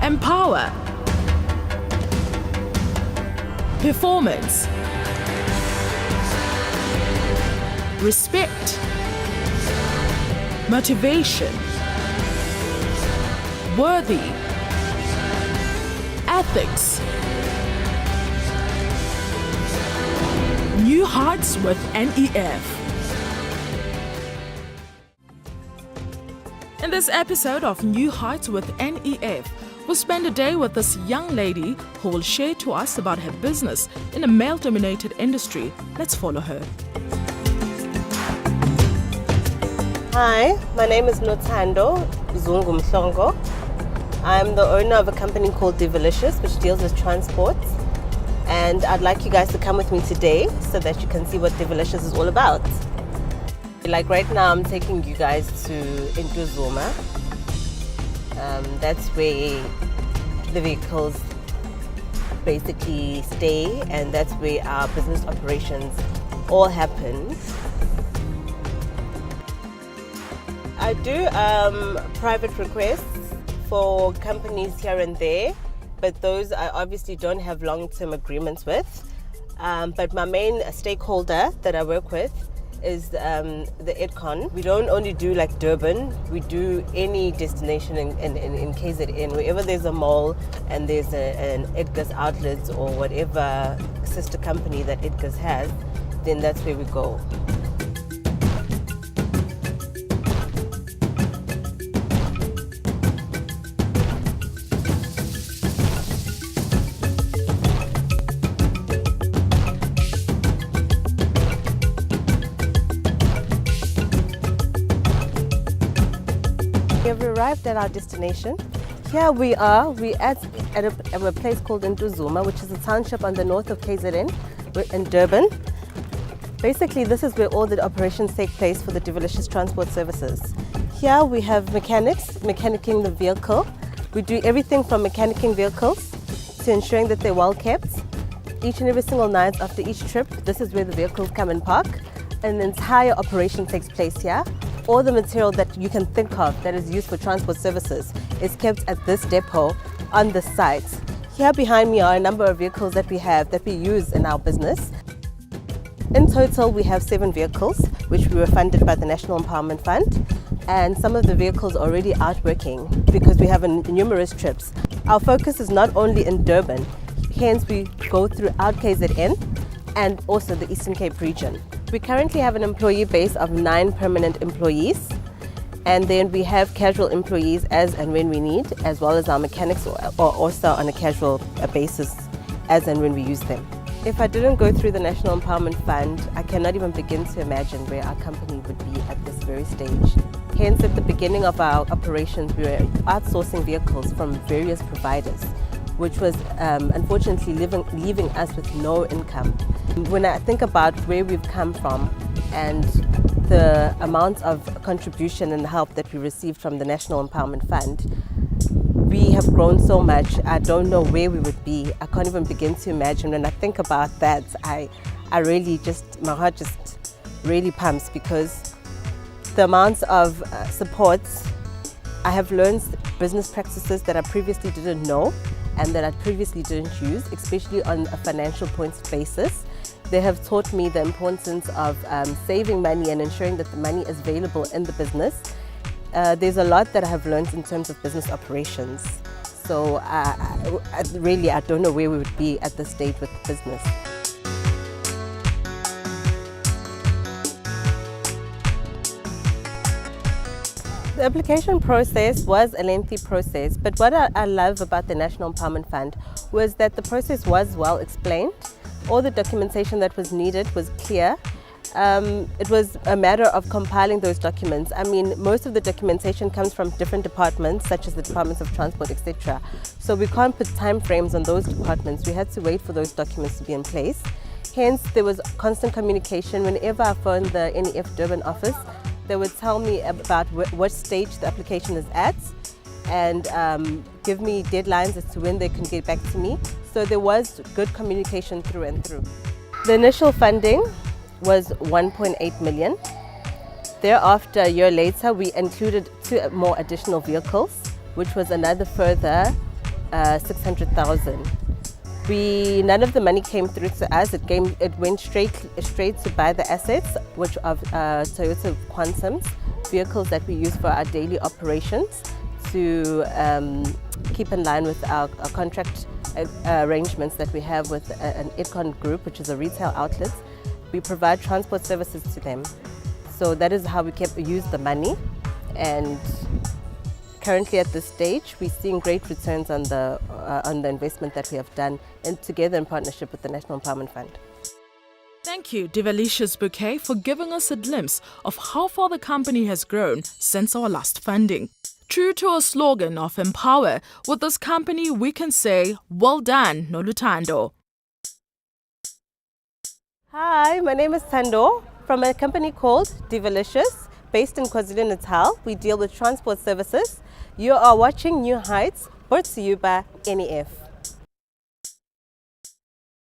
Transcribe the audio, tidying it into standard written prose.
Empower. Performance. Respect. Motivation. Worthy. Ethics. New heights with NEF. In this episode of New Heights with NEF, we'll spend a day with this young lady who will share to us about her business in a male-dominated industry. Let's follow her. Hi, my name is Nothando Zungu Mhlongo. I'm the owner of a company called Divalicious, which deals with transport. And I'd like you guys to come with me today so that you can see what Divalicious is all about. Like right now, I'm taking you guys to Zuma. That's where the vehicles basically stay, and that's where our business operations all happen. I do private requests for companies here and there, but those I obviously don't have long-term agreements with. But my main stakeholder that I work with is the EdCon. We don't only do like Durban, we do any destination in KZN. Wherever there's a mall and there's an Edgar's Outlets or whatever sister company that Edgar's has, then that's where we go. We have arrived at our destination. Here we are. We're at a place called Zuma, which is a township on the north of KZN in Durban. Basically, this is where all the operations take place for the Divalicious Transport Services. Here we have mechanics mechanicking the vehicle. We do everything from mechanicking vehicles to ensuring that they're well kept. Each and every single night after each trip, this is where the vehicles come and park, and the entire operation takes place here. All the material that you can think of that is used for transport services is kept at this depot on the site. Here behind me are a number of vehicles that we use in our business. In total, we have 7 vehicles, which we were funded by the National Empowerment Fund. And some of the vehicles are already out working because we have numerous trips. Our focus is not only in Durban, hence we go throughout KZN and also the Eastern Cape region. We currently have an employee base of 9 permanent employees, and then we have casual employees as and when we need, as well as our mechanics or also on a casual basis as and when we use them. If I didn't go through the National Empowerment Fund, I cannot even begin to imagine where our company would be at this very stage. Hence, at the beginning of our operations, we were outsourcing vehicles from various providers, which was unfortunately leaving us with no income. When I think about where we've come from and the amount of contribution and help that we received from the National Empowerment Fund, we have grown so much. I don't know where we would be. I can't even begin to imagine. When I think about that, I really just, my heart just really pumps, because the amounts of support, I have learned business practices that I previously didn't know and that I previously didn't use, especially on a financial points basis. They have taught me the importance of saving money and ensuring that the money is available in the business. There's a lot that I have learned in terms of business operations. So I don't know where we would be at this stage with the business. The application process was a lengthy process, but what I love about the National Empowerment Fund was that the process was well explained. All the documentation that was needed was clear. It was a matter of compiling those documents. I mean, most of the documentation comes from different departments, such as the departments of transport, etc. So we can't put time frames on those departments. We had to wait for those documents to be in place. Hence, there was constant communication. Whenever I phoned the NEF Durban office, they would tell me about what stage the application is at and give me deadlines as to when they can get back to me. So there was good communication through and through. The initial funding was 1.8 million. Thereafter, a year later, we included 2 more additional vehicles, which was another further 600,000. None of the money came through to us. It went straight to buy the assets, which are Toyota Quantums, vehicles that we use for our daily operations to keep in line with our contract arrangements that we have with an Econ group, which is a retail outlet. We provide transport services to them. So that is how we use the money, and currently at this stage we're seeing great returns on the investment that we have done together in partnership with the National Empowerment Fund. Thank you, Divalicious Bouquet, for giving us a glimpse of how far the company has grown since our last funding. True to our slogan of Empower, with this company we can say, well done, Nolutando. Hi, my name is Tando from a company called Divalicious, based in KwaZulu-Natal. We deal with transport services. You are watching New Heights, brought to you by NEF.